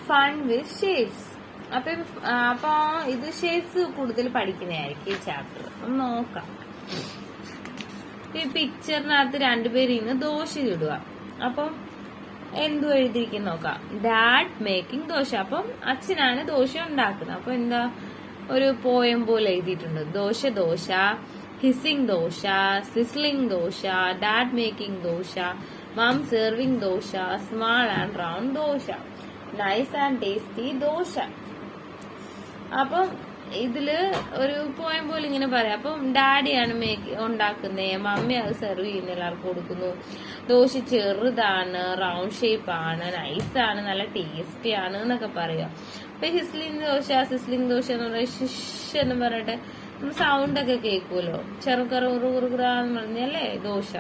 Fun വിത്ത് shapes. അപ്പൊ ഇത് shapes കൂടുതൽ പഠിക്കുന്നതായിരിക്കും ഈ ചാപ്റ്റർ. ഒന്ന് നോക്കാം. ഈ പിക്ചറിനകത്ത് രണ്ടുപേരും ഇന്ന് ദോശ ചുടുക. അപ്പം എന്തു എഴുതിയിരിക്കും നോക്കാം. Dad making dosa. അപ്പം അച്ഛനാണ് ദോശ ഉണ്ടാക്കുന്നത്. അപ്പൊ എന്താ, ഒരു പോയം പോലെ എഴുതിയിട്ടുണ്ട്. Dosa dosa, hissing dosa, sizzling dosa, dad making dosa, mum serving dosa, small and round dosa, nice and tasty dosa. അപ്പം ഇതില് ഒരു പോയം പോലെ ഇങ്ങനെ പറയാം. അപ്പം ഡാഡിയാണ് ഉണ്ടാക്കുന്നേ, മമ്മി അത് സെർവ് ചെയ്യുന്ന എല്ലാവർക്കും കൊടുക്കുന്നു. ദോശ ചെറുതാണ്, റൗണ്ട് ഷേപ്പ് ആണ്, നൈസാണ്, നല്ല ടേസ്റ്റി ആണ് എന്നൊക്കെ പറയാം. അപ്പൊ ഹിസ്ലിംഗ് ദോശ, സിസ്ലിംഗ് ദോശ എന്ന് പറയുന്നത് ഷിഷ് എന്ന് പറഞ്ഞിട്ട് സൗണ്ട് ഒക്കെ കേൾക്കുമല്ലോ, ചെറുകറുകുറാന്ന് പറഞ്ഞല്ലേ ദോശ.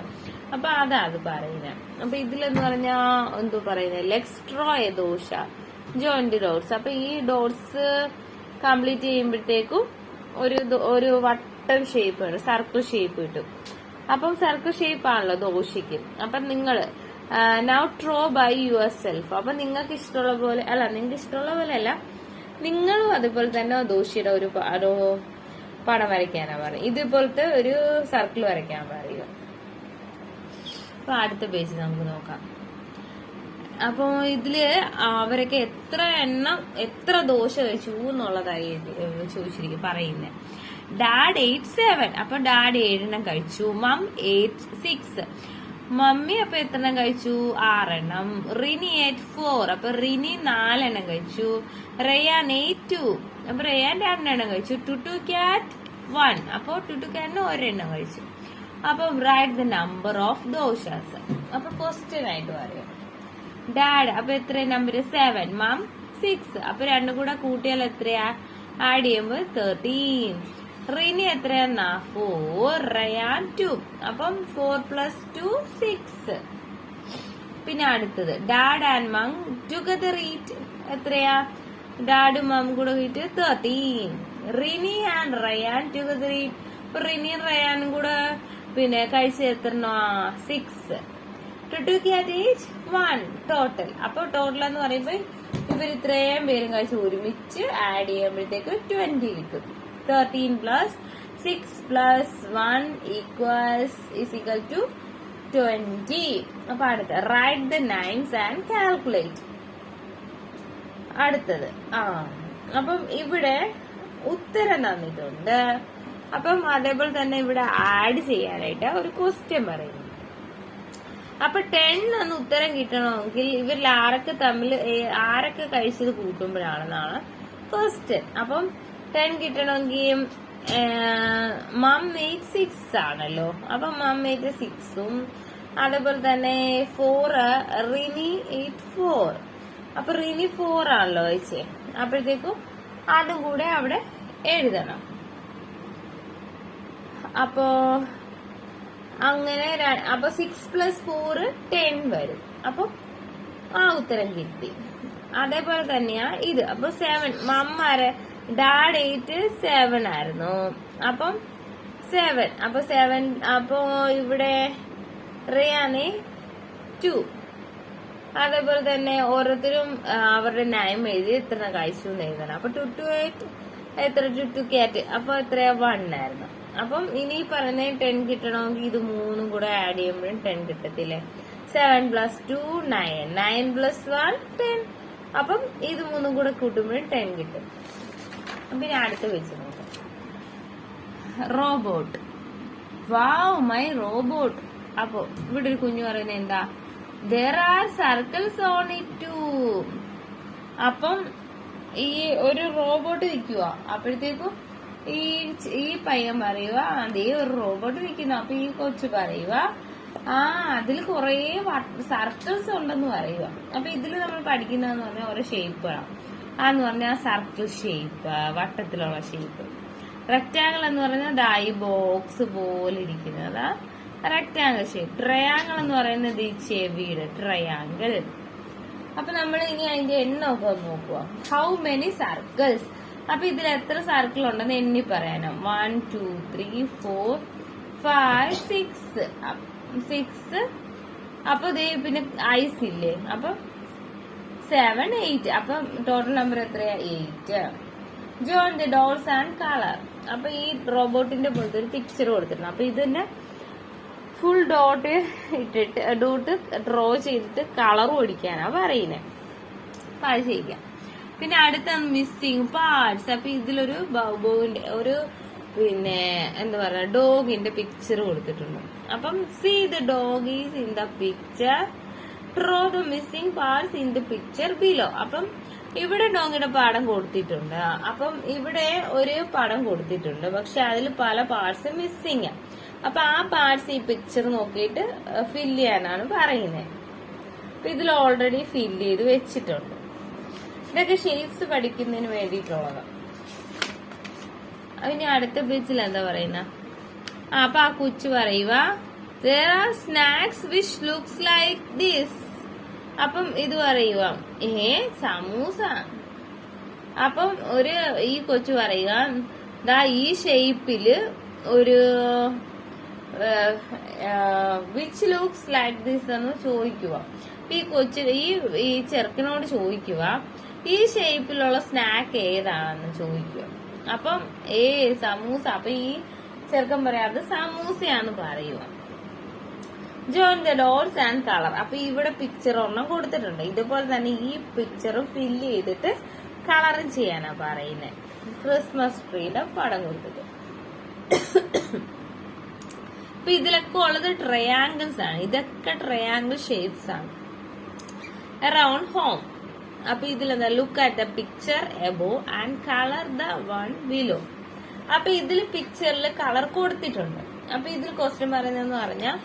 അപ്പൊ അതാ അത് പറയുന്നത്. അപ്പൊ ഇതിലെന്ന് പറഞ്ഞാ എന്തോ പറയുന്നത്, let's try A dosa, join the dots. അപ്പൊ ഈ ഡോട്ട്സ് കംപ്ലീറ്റ് ചെയ്യുമ്പോഴത്തേക്കും ഒരു വട്ടം ഷേപ്പ് ആണ്, സർക്കിൾ ഷേപ്പ് കിട്ടും. അപ്പം സർക്കിൾ ഷേപ്പ് ആണല്ലോ ദോശയ്ക്ക്. അപ്പൊ നിങ്ങള് now draw by yourself. അപ്പൊ നിങ്ങൾക്ക് ഇഷ്ടമുള്ള പോലെ അല്ല, നിങ്ങൾക്ക് ഇഷ്ടമുള്ള പോലെ അല്ല, നിങ്ങളും അതുപോലെ തന്നെ ദോശയുടെ ഒരു പടം വരയ്ക്കാനാ പറയുക. ഇതുപോലത്തെ ഒരു സർക്കിൾ വരയ്ക്കാൻ പറയുക. അപ്പൊ അടുത്ത പേജ് നമുക്ക് നോക്കാം. അപ്പൊ ഇതില് അവരൊക്കെ എത്ര ദോശ കഴിച്ചു എന്നുള്ളതായി ചോദിച്ചിരിക്കും പറയുന്നത്. ഡാഡ് 8 7. അപ്പൊ ഡാഡ് 7 കഴിച്ചു. മം 8 6. മമ്മി അപ്പൊ എത്ര കഴിച്ചു? 6. റിനി 8 4. അപ്പൊ റിനി 4 കഴിച്ചു. റയാൻ 8 2. അപ്പൊ റയാൻ 2 കഴിച്ചു. ടുട്ടു ക്യാറ്റ് 1. അപ്പൊ ടുട്ടു ക്യാറ്റിന് 1 കഴിച്ചു. അപ്പൊ write the number of dosas. അപ്പൊ ക്വസ്റ്റ്യൻ ആയിട്ട് പറയാം. ഡാഡ് അപ്പൊ എത്ര നമ്പർ? 7. മം 6. അപ്പൊ രണ്ടും കൂടെ കൂട്ടിയാൽ എത്രയാ? ആഡ് ചെയ്യുമ്പോൾ 13. റിനി എത്രയാ? 4. റയാൻ 2. അപ്പം 4 + 2 6. പിന്നെ അടുത്തത് dad and mum together eat. എത്രയാ? ഡാഡും മം കൂടെ eat 13. Rini and Rayan together eat. അപ്പൊ റിനിയും റയാനും കൂടെ പിന്നെ കഴിച്ച് എത്ര? 6. Tuttu cat eat 1 total. അപ്പൊ ടോട്ടൽ എന്ന് പറയുമ്പോ ഇവർ ഇത്രയും പേരും കഴിച്ച് ഒരുമിച്ച് ആഡ് ചെയ്യുമ്പോഴത്തേക്ക് 20 കിട്ടും. 13 + 6 + 1 = 20. അപ്പൊ അടുത്ത write the names and calculate. അടുത്തത് അപ്പം ഇവിടെ ഉത്തരം തന്നിട്ടുണ്ട്. അപ്പം അതേപോലെ തന്നെ ഇവിടെ ആഡ് ചെയ്യാനായിട്ട് ഒരു ക്വസ്റ്റ്യൻ പറയുന്നു. അപ്പൊ 10 എന്ന് ഉത്തരം കിട്ടണമെങ്കിൽ ഇവരിൽ ആരൊക്കെ കഴിച്ചത് കൂട്ടുമ്പോഴാണെന്നാണ് ക്വസ്റ്റ്യൻ. അപ്പം 10 കിട്ടണമെങ്കിൽ മം 8 6 ആണല്ലോ. അപ്പൊ മം 8 6ഉം അതേപോലെ തന്നെ 4 റിനി 8 4. അപ്പൊ റിനി 4 ആണല്ലോ കഴിച്ചേ. അപ്പോഴത്തേക്കും അതും കൂടെ അവിടെ എഴുതണം. അപ്പോ അങ്ങനെ അപ്പൊ 6 + 4 10 വരും. അപ്പൊ ആ ഉത്തരം കിട്ടി. അതേപോലെ തന്നെയാ ഇത്. അപ്പൊ 7 മമ്മാരെ ഡാഡ് 8 7 ആയിരുന്നു. അപ്പം 7. അപ്പൊ 7. അപ്പൊ ഇവിടെ റിയാന് 2. അതേപോലെ തന്നെ ഓരോരുത്തരും അവരുടെ നയം എഴുതി എത്ര കഴിച്ചു എന്ന് എഴുതണം. അപ്പൊ 2 to 8 എത്ര? ടുട്ടു ക്യാറ്റ്. അപ്പൊ എത്രയാ? 1 ആയിരുന്നു. അപ്പം ഇനി പറയുന്ന 10 കിട്ടണമെങ്കിൽ ഇത് 3 കൂടെ ആഡ് ചെയ്യുമ്പോഴും 10 കിട്ടത്തില്ലേ? 7 + 2 9. 9 + 1 10. അപ്പം ഇത് 3 കൂടെ കൂട്ടുമ്പോഴും 10 കിട്ടും. പിന്നെ അടുത്ത വെച്ച് നോക്കാം. റോബോട്ട്. Wow my robot. അപ്പൊ ഇവിടെ ഒരു കുഞ്ഞു പറയുന്നത് എന്താ? there are circles on it too. അപ്പം ഈ ഒരു റോബോട്ട് നിൽക്കുക. അപ്പോഴത്തേക്കും ഈ പയ്യൻ പറയുക അതേ ഒരു റോബോട്ട് നിൽക്കുന്നു. അപ്പൊ ഈ കൊച്ചു പറയുക അതിൽ കുറെ സർക്കിൾസ് ഉണ്ടെന്ന് പറയുക. അപ്പൊ ഇതിൽ നമ്മൾ പഠിക്കുന്നതെന്ന് പറഞ്ഞാൽ ഓരോ ഷേപ്പാണ്. അതെന്ന് പറഞ്ഞാൽ സർക്കിൾ ഷേപ്പ്, വട്ടത്തിലുള്ള ഷേപ്പ്. റെക്ടാങ്കിൾ എന്ന് പറഞ്ഞാൽ ഈ ബോക്സ് പോലെ ഇരിക്കുന്നത് റെക്ടാങ്കിൾ ഷേപ്പ്. ട്രയാങ്കിൾ എന്ന് പറയുന്നത് ഈ ചെവിയുടെ ട്രയാങ്കിൾ. അപ്പൊ നമ്മൾ ഇനി അതിന്റെ എണ്ണമൊക്കെ നോക്കുക. How many circles. അപ്പൊ ഇതിൽ എത്ര സർക്കിൾ ഉണ്ടെന്ന് എണ്ണി പറയാനോ. 1 2 3 4 5 6. അപ്പൊ പിന്നെ ഐസ് ഇല്ലേ? അപ്പൊ 7, 8. അപ്പം ടോട്ടൽ നമ്പർ എത്രയാ? 8. Join the dots and colour. അപ്പൊ ഈ റോബോട്ടിന്റെ പോലത്തെ ഒരു പിക്ചർ കൊടുത്തിട്ടുണ്ട്. അപ്പൊ ഇതിന്റെ ഫുൾ ഡോട്ട് ഡ്രോ ചെയ്തിട്ട് കളർ ഓടിക്കാനാ പറയുന്നത്. അപ്പൊ അത് ചെയ്യിക്കാം. പിന്നെ അടുത്ത മിസ്സിങ് പാർട്സ്. അപ്പൊ ഇതിലൊരു ബൗബോവിന്റെ ഒരു പിന്നെ എന്താ പറയാ ഡോഗിന്റെ പിക്ചർ കൊടുത്തിട്ടുണ്ട്. അപ്പം see the dog is in the picture, draw the missing parts in the picture below. അപ്പം ഇവിടെ ഡോഗിന്റെ പടം കൊടുത്തിട്ടുണ്ട്. അപ്പം ഇവിടെ ഒരു പടം കൊടുത്തിട്ടുണ്ട്, പക്ഷെ അതിൽ പല പാർട്സ് മിസ്സിങ്. അപ്പൊ ആ പാർട്സ് ഈ പിക്ചർ നോക്കിയിട്ട് ഫില്ല് ചെയ്യാനാണ് പറയുന്നത്. അപ്പൊ ഇതിൽ ഓൾറെഡി ഫില്ല് ചെയ്ത് വെച്ചിട്ടുണ്ട്. ഇതൊക്കെ ഷേപ്സ് പഠിക്കുന്നതിന് വേണ്ടിയിട്ടുള്ളതാണ്. ഇനി അടുത്ത പേജിൽ എന്താ പറയുന്ന? അപ്പൊ ആ കൊച്ചു പറയുക, there are snacks which looks like this. അപ്പം ഇത് പറയുക, സമൂസ. അപ്പം ഈ കൊച്ചു പറയുക, ദാ ഈ ഷേപ്പില് ഒരു വിച്ച് ലുക്സ് ലൈക്ക് ദിസ് എന്ന് ചോദിക്കുക. ഈ കൊച്ചു ഈ ചെറുക്കനോട് ചോദിക്കുക, ഈ ഷേപ്പിലുള്ള സ്നാക്ക് ഏതാണെന്ന് ചോദിക്കുക. അപ്പം സമൂസ. അപ്പൊ ഈ ചെറുക്കൻ പറയാം അത് സമൂസയാന്ന് പറയുക. Join the dots and colour. അപ്പൊ ഇവിടെ പിക്ചർ ഒരെണ്ണം കൊടുത്തിട്ടുണ്ട്. ഇതുപോലെ തന്നെ ഈ പിക്ചറും ഫില്ല് ചെയ്തിട്ട് കളറും ചെയ്യാനാ പറയുന്നത്. ക്രിസ്മസ് ട്രീയുടെ പടം കൊടുത്തിട്ട്. അപ്പൊ ഇതിലൊക്കെ ഉള്ളത് ട്രയാങ്കിൾസ് ആണ്. ഇതൊക്കെ ട്രയാങ്കിൾ ഷേപ്സ് ആണ്. Around home. അപ്പൊ ഇതിലെന്താ? Look at the picture above and colour the one below. അപ്പൊ ഇതിൽ പിക്ചറിൽ കളർ കൊടുത്തിട്ടുണ്ട്. അപ്പൊ ഇതിൽ ക്വസ്റ്റ്യൻ പറയുന്നതെന്ന് പറഞ്ഞാൽ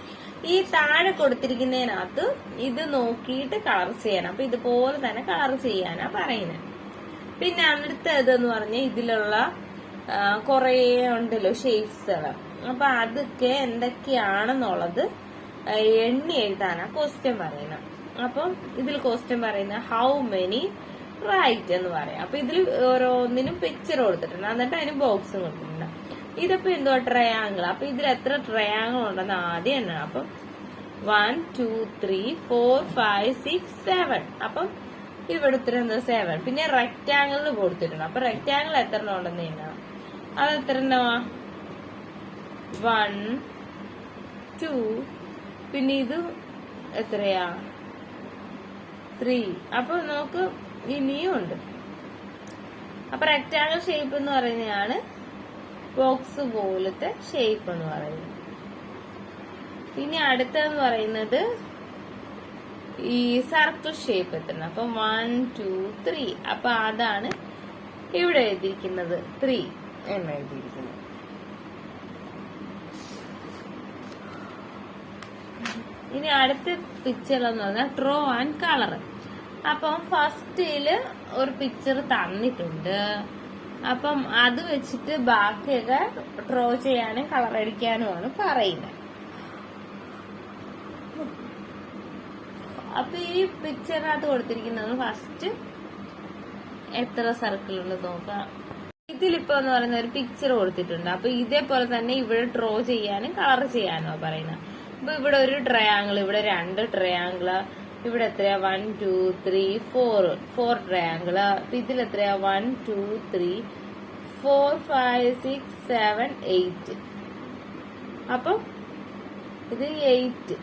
ഈ താഴെ കൊടുത്തിരിക്കുന്നതിനകത്ത് ഇത് നോക്കിയിട്ട് കളർ ചെയ്യണം. അപ്പൊ ഇതുപോലെ തന്നെ കളർ ചെയ്യാനാ പറയുന്നത്. പിന്നെ അടുത്തതെന്ന് പറഞ്ഞാൽ ഇതിലുള്ള കൊറേ ഉണ്ടല്ലോ ഷേപ്സുകൾ. അപ്പൊ അതൊക്കെ എന്തൊക്കെയാണെന്നുള്ളത് എണ്ണി എഴുതാനാ ക്വസ്റ്റ്യൻ പറയുന്നത്. അപ്പം ഇതിൽ ക്വസ്റ്റ്യൻ പറയുന്ന ഹൗ മെനി റൈറ്റ് എന്ന് പറയാം. അപ്പൊ ഇതിൽ ഓരോന്നിനും പിക്ചർ കൊടുത്തിട്ടുണ്ട്, എന്നിട്ട് അതിന് ബോക്സും കൊടുത്തിട്ടുണ്ട്. ഇതിപ്പോ എന്തുവാ? ട്രയാങ്കിൾ. അപ്പൊ ഇതിൽ എത്ര ട്രയാങ്കിൾ ഉണ്ടെന്ന് ആദ്യം എണ്ണണം. അപ്പം 1, 2, 3, 4, 5, 6, 7. അപ്പം ഇവിടെ ഇത്ര എന്താ? 7. പിന്നെ റെക്റ്റാങ്കിളിൽ കൊടുത്തിട്ടുണ്ട്. അപ്പൊ റെക്റ്റാങ്കിൾ എത്ര ഉണ്ടെന്ന് എണ്ണണം. അത് എത്ര എണ്ണമാ? 1, 2. പിന്നെ ഇത് എത്രയാ? 3. അപ്പൊ നമുക്ക് ഇനിയും ഉണ്ട്. അപ്പൊ റെക്റ്റാങ്കിൾ ഷേപ്പ് എന്ന് പറയുന്നതാണ് ബോക്സ് പോലത്തെ ഷേപ്പ് എന്ന് പറയുന്നത്. ഇനി അടുത്തെന്ന് പറയുന്നത് ഈ സർക്കിൾ ഷേപ്പ് എത്തണം. അപ്പൊ 1, 2, 3. അപ്പൊ അതാണ് ഇവിടെ എഴുതിയിരിക്കുന്നത്. 3 എന്ന് എഴുതിയിരിക്കുന്നത്. ഇനി അടുത്ത പിക്ചർ എന്ന് പറഞ്ഞാൽ ഡ്രോ ആൻഡ് കളർ. അപ്പം ഫസ്റ്റില് ഒരു പിക്ചർ തന്നിട്ടുണ്ട്. അപ്പം അത് വെച്ചിട്ട് ബാക്കിയൊക്കെ ഡ്രോ ചെയ്യാനും കളർ അടിക്കാനുമാണ് പറയുന്നത്. അപ്പൊ ഈ പിക്ചറിനകത്ത് കൊടുത്തിരിക്കുന്നത് ഫസ്റ്റ് എത്ര സർക്കിൾ ഉണ്ട് നോക്കാം. ഇതിലിപ്പോ എന്ന് പറയുന്ന ഒരു പിക്ചർ കൊടുത്തിട്ടുണ്ട്. അപ്പൊ ഇതേപോലെ തന്നെ ഇവിടെ ഡ്രോ ചെയ്യാനും കളർ ചെയ്യാനോ പറയുന്നത്. അപ്പൊ ഇവിടെ ഒരു ട്രയാങ്കിൾ, ഇവിടെ 2 ട്രയാങ്കിള്, ഇവിടെ എത്രയാ? 1, 2, 3, 4 ട്രയാങ്കിള്. അപ്പൊ ഇതിലെത്രയാ? 1, 2, 3, 4, 5, 6, 7, 8. അപ്പൊ ഇത് 8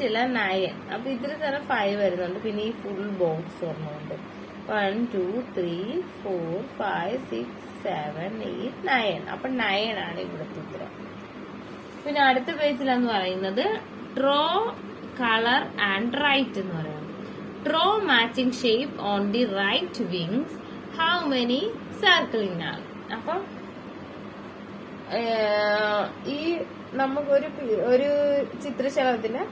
അല്ല 9. അപ്പൊ ഇതിൽ തന്നെ 5 വരുന്നുണ്ട്. പിന്നെ ഈ ഫുൾ ബോക്സ് ഒരെണ്ണമുണ്ട്. 1, 2, 3, 4, 5, 6, 7, 8, 9. അപ്പൊ 9 ആണ് ഇവിടുത്തെ ഉത്തരം. പിന്നെ അടുത്ത പേജിലെന്ന് പറയുന്നത് ഡ്രോ കളർ ആൻഡ് റൈറ്റ് എന്ന് പറയുന്നത്. Draw matching shape on the right wings, how many circle in all. അപ്പം ഈ നമുക്കൊരു ചിത്രശലഭത്തിന്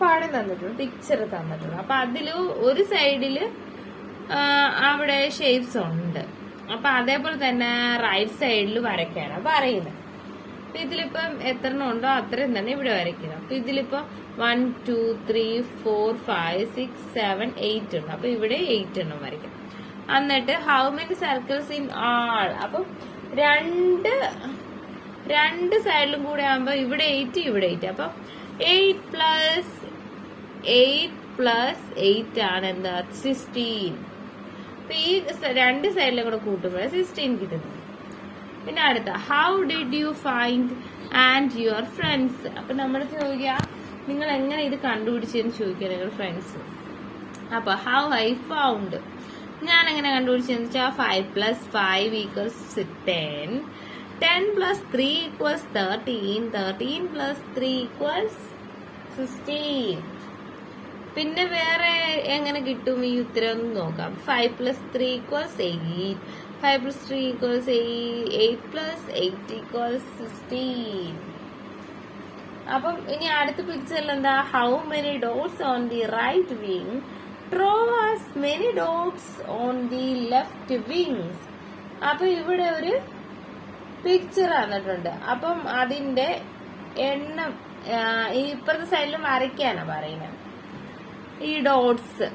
പടം തന്നിട്ടുണ്ട്, പിക്ചർ തന്നിട്ടുണ്ട്. അപ്പൊ അതില് ഒരു സൈഡില് അവിടെ ഷേപ്സ് ഉണ്ട്. അപ്പൊ അതേപോലെ തന്നെ റൈറ്റ് സൈഡിൽ വരയ്ക്കാനാണ് പറയുന്നത്. അപ്പൊ ഇതിലിപ്പം എത്ര ഉണ്ടോ അത്രയും തന്നെ ഇവിടെ വരയ്ക്കണം. അപ്പൊ ഇതിലിപ്പോ 1, 2, 3, 4, 5, 6, 7, 8 ഉണ്ട്. അപ്പൊ ഇവിടെ 8 എണ്ണം വരയ്ക്കാം. എന്നിട്ട് how many circles in all. അപ്പൊ രണ്ട് സൈഡിലും കൂടെ ആകുമ്പോ ഇവിടെ 8 ഇവിടെ 8. അപ്പൊ 8 + 8 പ്ലസ് 8 ആണ് എന്താ 16. അപ്പൊ ഈ രണ്ട് സൈഡിലും കൂടെ കൂട്ടുമ്പോൾ 16 കിട്ടുന്നു. പിന്നെ അടുത്ത how did you find and your friends. അപ്പൊ നമ്മൾ ചോദിക്കുക നിങ്ങൾ എങ്ങനെ ഇത് കണ്ടുപിടിച്ചെന്ന് ചോദിക്കുക നിങ്ങളുടെ ഫ്രണ്ട്സ്. അപ്പൊ ഹൗ ഐ ഫൗണ്ട്, ഞാൻ എങ്ങനെ കണ്ടുപിടിച്ചെന്ന് വെച്ചാൽ 5 + 5 = 10, 10 + 3 = 13, 13 + 3 = 16. പിന്നെ വേറെ എങ്ങനെ കിട്ടും ഈ ഉത്തരം ഒന്ന് നോക്കാം. 5 + 3 = 8, 5 + 3 = 8 + 8 = 16. അപ്പം ഇനി അടുത്ത പിക്ചറിൽ എന്താ how many dots on the right wing, draw as many dots on the left wings. അപ്പൊ ഇവിടെ ഒരു പിക്ചർ വന്നിട്ടുണ്ട്. അപ്പം അതിന്റെ എണ്ണം ഈ ഇപ്പുറത്തെ സൈഡിലും വരയ്ക്കാനാ പറയുന്നത് ഈ ഡോട്ട്സ്.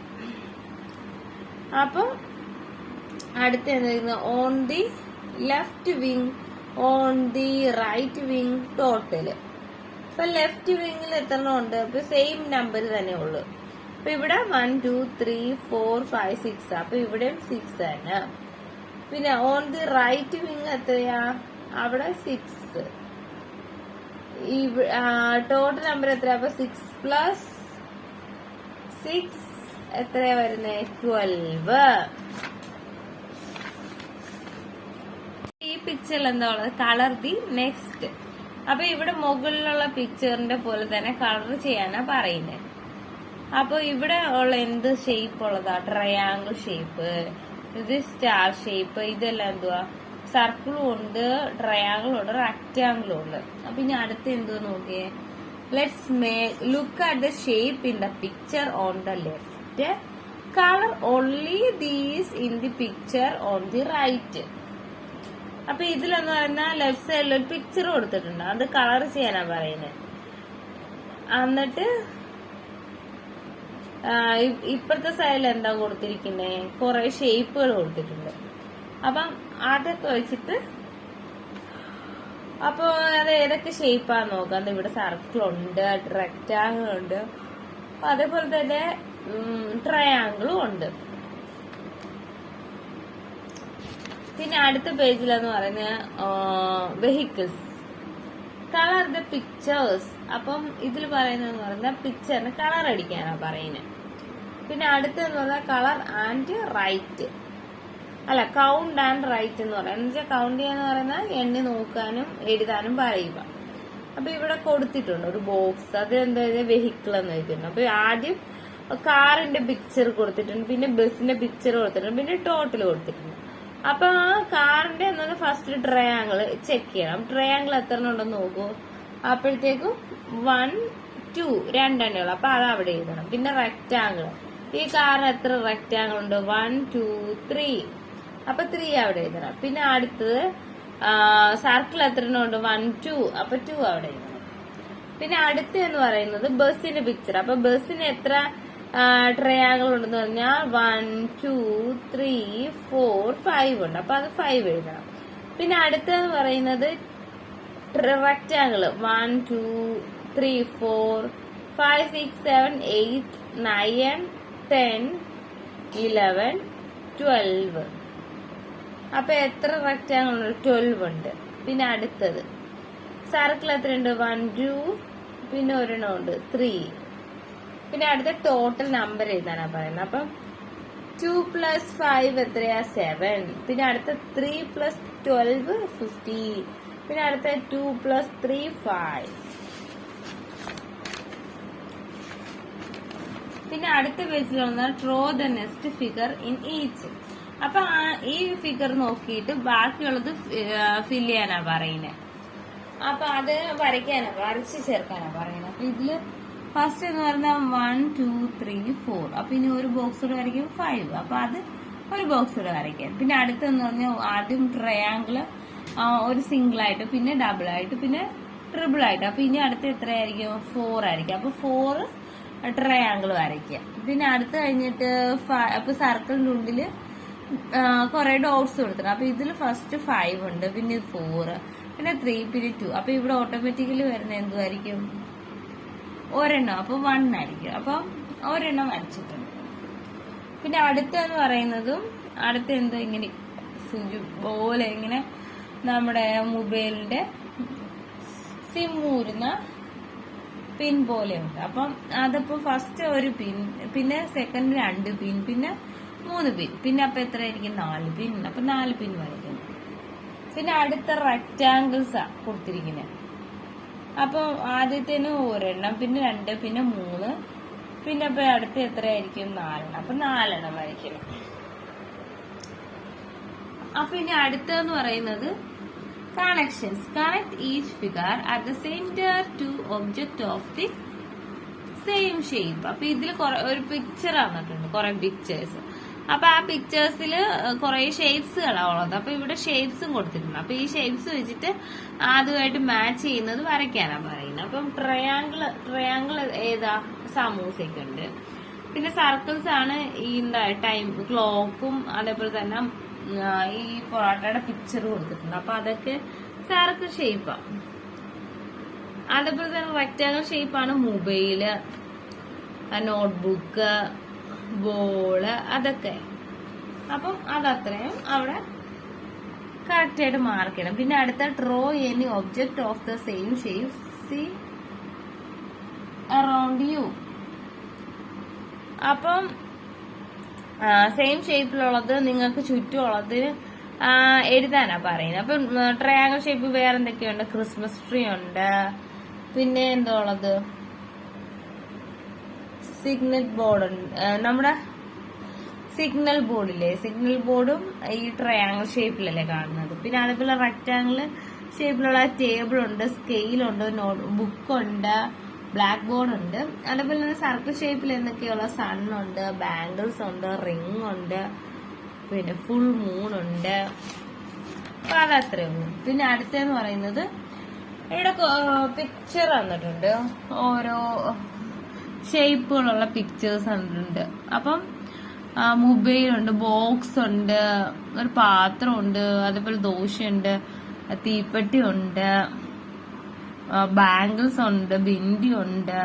അപ്പം അടുത്ത എന്താ on the left wing, on the right wing, total. ഇപ്പൊ ലെഫ്റ്റ് വിങ്ങിൽ എത്ര ഉണ്ട്? ഇപ്പൊ സെയിം നമ്പർ തന്നെ ഉള്ളു. അപ്പൊ ഇവിടെ 1 2 3 4 5 6. അപ്പൊ ഇവിടെ 6 തന്നെ. പിന്നെ ഓൺ ദി റൈറ്റ് വിങ് എത്രയാ? അവിടെ 6. ടോട്ടൽ നമ്പർ എത്രയാ? അപ്പൊ 6 + 6 എത്രയാ വരുന്നേ? 12. ഈ പിക്ചറിൽ എന്താ ഉള്ളത്? Colour the next. അപ്പൊ ഇവിടെ മുകളിലുള്ള പിക്ചറിന്റെ പോലെ തന്നെ കളർ ചെയ്യാനാ പറയുന്നത്. അപ്പൊ ഇവിടെ ഉള്ള എന്ത് ഷേപ്പ് ഉള്ളതാ? ട്രയാങ്കിൾ ഷേപ്പ്, ഇത് സ്റ്റാർ ഷേപ്പ്, ഇതെല്ലാം എന്തുവാ? സർക്കിളും ഉണ്ട്, ട്രയാങ്കിളും ഉണ്ട്, റെക്ടാങ്കിളും ഉണ്ട്. അപ്പൊ ഇനി അടുത്ത് എന്തുവാ നോക്കിയേ. Let's look at the shape in the picture on the left, colour only these in the picture on the right. അപ്പൊ ഇതിലെന്ന് പറഞ്ഞാൽ ലെഫ്റ്റ് സൈഡിൽ ഒരു പിക്ചർ കൊടുത്തിട്ടുണ്ട്, അത് കളർ ചെയ്യാനാ പറയുന്നത്. എന്നിട്ട് ഇപ്പുറത്തെ സൈഡിൽ എന്താ കൊടുത്തിരിക്കുന്നേ? കുറെ ഷേപ്പുകൾ കൊടുത്തിട്ടുണ്ട്. അപ്പം അതൊക്കെ വെച്ചിട്ട് അപ്പൊ അത് ഏതൊക്കെ ഷേപ്പാന്ന് നോക്കാം. ഇവിടെ സർക്കിൾ ഉണ്ട്, റെക്ടാങ്കിൾ ഉണ്ട്, അതേപോലെ തന്നെ ട്രയാങ്കിളും ഉണ്ട്. പിന്നെ അടുത്ത പേജിലെന്ന് പറയുന്ന വെഹിക്കിൾസ്, കളർ ദ പിക്ചേഴ്സ്. അപ്പം ഇതിൽ പറയുന്നതെന്ന് പറഞ്ഞാൽ പിക്ചറിന് കളർ അടിക്കാനാ പറയുന്നത്. പിന്നെ അടുത്തെന്ന് പറഞ്ഞാൽ കളർ ആൻഡ് റൈറ്റ്, അല്ല കൗണ്ട് ആൻഡ് റൈറ്റ് എന്ന് പറയാം. എന്ന് വെച്ചാൽ കൗണ്ട് ചെയ്യാന്ന് പറയുന്നത് എണ്ണി നോക്കാനും എഴുതാനും പറയുക. അപ്പൊ ഇവിടെ കൊടുത്തിട്ടുണ്ട് ഒരു ബോക്സ്, അത് എന്താ വെഹിക്കിൾ എന്ന് എഴുതിയിട്ടുണ്ട്. അപ്പൊ ആദ്യം കാറിന്റെ പിക്ചർ കൊടുത്തിട്ടുണ്ട്, പിന്നെ ബസിന്റെ പിക്ചർ കൊടുത്തിട്ടുണ്ട്, പിന്നെ ടോട്ടൽ കൊടുത്തിട്ടുണ്ട്. അപ്പൊ ആ കാറിന്റെ എന്നത് ഫസ്റ്റ് ട്രയാങ്കിൾ ചെക്ക് ചെയ്യണം. ട്രയാങ്കിൾ എത്ര ഉണ്ടെന്ന് നോക്കൂ. അപ്പോഴത്തേക്കും 1 2 രണ്ടെണ്ണുള്ളൂ. അപ്പൊ അത് അവിടെ എഴുതണം. പിന്നെ റെക്ടാങ്കിൾ, ഈ കാറിന് എത്ര റെക്ടാങ്കിൾ ഉണ്ട്? 1 2 3. അപ്പൊ 3 അവിടെ എഴുതണം. പിന്നെ അടുത്തത് സർക്കിൾ എത്ര ഉണ്ട്? 1 2. അപ്പൊ 2 അവിടെ എഴുതണം. പിന്നെ അടുത്ത് എന്ന് പറയുന്നത് ബസിന്റെ പിക്ചർ. അപ്പൊ ബസ്സിന് എത്ര ട്രയാങ്കിൾ ഉണ്ടെന്ന് പറഞ്ഞാൽ 1 2 3 4 5 ഉണ്ട്. അപ്പൊ അത് 5 എഴുതണം. പിന്നെ അടുത്തെന്ന് പറയുന്നത് റെക്ടാങ്കിൾ 1 2 3 4 5 6 7 8 9 10 11 12. അപ്പൊ എത്ര റെക്ടാങ്കിൾ ഉണ്ട്? 12 ഉണ്ട്. പിന്നെ അടുത്തത് സർക്കിൾ എത്രയുണ്ട്? 1 2, പിന്നെ ഒരെണ്ണം ഉണ്ട് 3. പിന്നെ അടുത്ത ടോട്ടൽ നമ്പർ എഴുതാനാ പറയുന്നത്. അപ്പം 2 + 5 എത്രയാ? 7. പിന്നെ അടുത്ത 3 + 12 15. പിന്നെ അടുത്ത 2 + 3 5. പിന്നെ അടുത്ത പേജിൽ വന്നാൽ draw the next figure in each. അപ്പൊ ഈ ഫിഗർ നോക്കിയിട്ട് ബാക്കിയുള്ളത് ഫില്ല് ചെയ്യാനാ പറയുന്നത്. അപ്പൊ അത് വരച്ച് ചേർക്കാനാ പറയുന്നത്. അപ്പൊ ഇതില് ഫസ്റ്റ് എന്ന് പറഞ്ഞാൽ 1 2 3 4. അപ്പൊ ഇനി ഒരു ബോക്സ് കൂടെ വരയ്ക്കും 5. അപ്പൊ അത് ഒരു ബോക്സ് കൂടെ വരയ്ക്കാം. പിന്നെ അടുത്തെന്ന് പറഞ്ഞാൽ ആദ്യം ട്രയാങ്കിള് ഒരു സിംഗിൾ ആയിട്ട്, പിന്നെ ഡബിൾ ആയിട്ട്, പിന്നെ ട്രിപ്പിൾ ആയിട്ട്. അപ്പൊ ഇനി അടുത്ത് എത്രയായിരിക്കും? 4 ആയിരിക്കും. അപ്പൊ 4 ട്രയാങ്കിൾ വരയ്ക്കുക. പിന്നെ അടുത്ത് കഴിഞ്ഞിട്ട് അപ്പൊ സർക്കിളിന്റെ ഉള്ളില് കുറെ ഡോട്ട്സ് കൊടുത്തിട്ടുണ്ട്. അപ്പൊ ഇതിൽ ഫസ്റ്റ് 5 ഉണ്ട്, പിന്നെ 4, പിന്നെ 3, പിന്നെ 2. അപ്പൊ ഇവിടെ ഓട്ടോമാറ്റിക്കലി വരുന്ന എന്തുമായിരിക്കും? ഒരെണ്ണം. അപ്പൊ 1 ആയിരിക്കും. അപ്പൊ ഒരെണ്ണം വരച്ചിട്ടുണ്ട്. പിന്നെ അടുത്തെന്ന് പറയുന്നതും അടുത്ത എന്തോ ഇങ്ങനെ സുജു പോലെ ഇങ്ങനെ നമ്മുടെ മൊബൈലിന്റെ സിം ഊരുന്ന പിൻ പോലെയുണ്ട്. അപ്പം അതിപ്പോ ഫസ്റ്റ് ഒരു പിൻ, പിന്നെ സെക്കൻഡ് 2 പിൻ, പിന്നെ 3 പിൻ, പിന്നെ അപ്പൊ എത്രയായിരിക്കും 4 പിൻ. അപ്പൊ 4 പിൻ വരയ്ക്കുന്നു. പിന്നെ അടുത്ത റെക്റ്റാങ്കിൾസാ കൊടുത്തിരിക്കുന്നത്. അപ്പൊ ആദ്യത്തേന് ഒരെണ്ണം, പിന്നെ 2, പിന്നെ 3, പിന്നെ അപ്പൊ അടുത്ത എത്രയായിരിക്കും 4. അപ്പൊ 4 വരയ്ക്കണം. അപ്പൊ ഇനി അടുത്തെന്ന് പറയുന്നത് connections. Connect each figure at the centre to object of the same shape. അപ്പൊ ഇതിൽ ഒരു പിക്ചർ വന്നിട്ടുണ്ട്, കുറെ പിക്ചേഴ്സ്. അപ്പൊ ആ പിക്ചേഴ്സിൽ കുറെ ഷേപ്സുകളാണ് ഉള്ളത്. അപ്പൊ ഇവിടെ ഷേപ്സും കൊടുത്തിട്ടുണ്ട്. അപ്പൊ ഈ ഷേപ്സ് വെച്ചിട്ട് അതുമായിട്ട് മാച്ച് ചെയ്യുന്നത് വരയ്ക്കാനാണ് പറയുന്നത്. അപ്പം ട്രയാങ്കിൾ ഏതാ? സമൂസയൊക്കെ ഉണ്ട്. പിന്നെ സർക്കിൾസ് ആണ് ഈ ടൈം ക്ലോക്കും, അതേപോലെ തന്നെ ഈ പൊറോട്ടയുടെ പിക്ചർ കൊടുത്തിട്ടുണ്ട്. അപ്പൊ അതൊക്കെ സർക്കിൾ ഷേപ്പാണ്. അതേപോലെ തന്നെ റെക്റ്റാങ്കിൾ ഷേപ്പാണ് മൊബൈല്, നോട്ട്ബുക്ക്, ബോള്, അതൊക്കെ. അപ്പം അതത്രയും അവിടെ കറക്റ്റ് ആയിട്ട് മാർക്ക് ചെയ്യണം. പിന്നെ അടുത്ത draw any object of the same shape C around you. അപ്പം സെയിം ഷേപ്പിലുള്ളത് നിങ്ങൾക്ക് ചുറ്റുമുള്ളത് എഴുതാനാ പറയുന്നത്. അപ്പം ട്രയാങ്കിൾ ഷേപ്പ് വേറെ എന്തൊക്കെയുണ്ട്? ക്രിസ്മസ് ട്രീ ഉണ്ട്. പിന്നെ എന്താ ഉള്ളത്? സിഗ്നൽ ബോർഡ് ഉണ്ട്. നമ്മുടെ സിഗ്നൽ ബോർഡില്ലേ, സിഗ്നൽ ബോർഡും ഈ ട്രയാങ്കിൾ ഷേപ്പിലല്ലേ കാണുന്നത്. പിന്നെ അതേപോലെ റെക്റ്റാങ്കിൾ ഷേപ്പിലുള്ള ടേബിൾ ഉണ്ട്, സ്കെയിലുണ്ട്, ബുക്കുണ്ട്, ബ്ലാക്ക് ബോർഡ് ഉണ്ട്. അതേപോലെ തന്നെ സർക്കിൾ ഷേപ്പിൽ എന്തൊക്കെയുള്ള സണ്ണുണ്ട്, ബാംഗിൾസ് ഉണ്ട്, റിംഗ് ഉണ്ട്, പിന്നെ ഫുൾ മൂൺ ഉണ്ട്. അപ്പൊ അതത്രേ ഉള്ളൂ. പിന്നെ അടുത്തെന്ന് പറയുന്നത് ഇവിടെ പിക്ചർ വന്നിട്ടുണ്ട്, ഓരോ ഷേപ്പുകളുള്ള പിക്ചേഴ്സ് ഉണ്ട്. അപ്പം മൊബൈലുണ്ട്, ബോക്സ് ഉണ്ട്, ഒരു പാത്രമുണ്ട്, അതേപോലെ ദോശയുണ്ട്, തീപ്പെട്ടി ഉണ്ട്, ബാംഗിൾസ് ഉണ്ട്, ബിന്ദി ഉണ്ട്,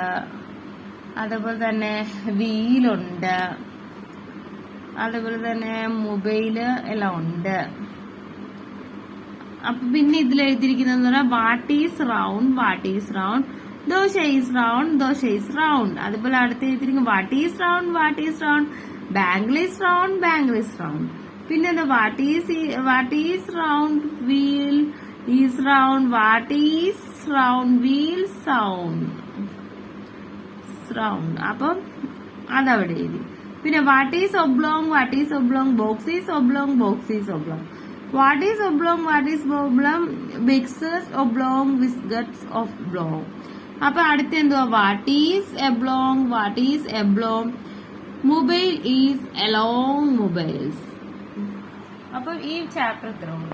അതേപോലെ തന്നെ വീലുണ്ട്, അതേപോലെ തന്നെ മൊബൈല് എല്ലാം ഉണ്ട്. അപ്പൊ പിന്നെ ഇതിൽ എഴുതിയിരിക്കുന്നത് what is round, what is round, dosa is round, dosa is round. അതുപോലെ അടുത്ത് എഴുതിയിരിക്കുന്നത് what is round, what is round, bangle is round, bangle is round. പിന്നെ എന്താ what is round, wheel is round, what is round, wheel sound round. അപ്പം അതവിടെ എഴുതി. പിന്നെ what is oblong, what is oblong, box is oblong, box is oblong. What is oblong, what is oblong, biscuits oblong, വിസ്കറ്റ്സ് of ബ്ലോങ്. അപ്പൊ അടുത്ത് എന്തുവാ? What is oblong, what is oblong, mobile is oblong, mobiles. അപ്പൊ ഈ chapter ഇത്രയും.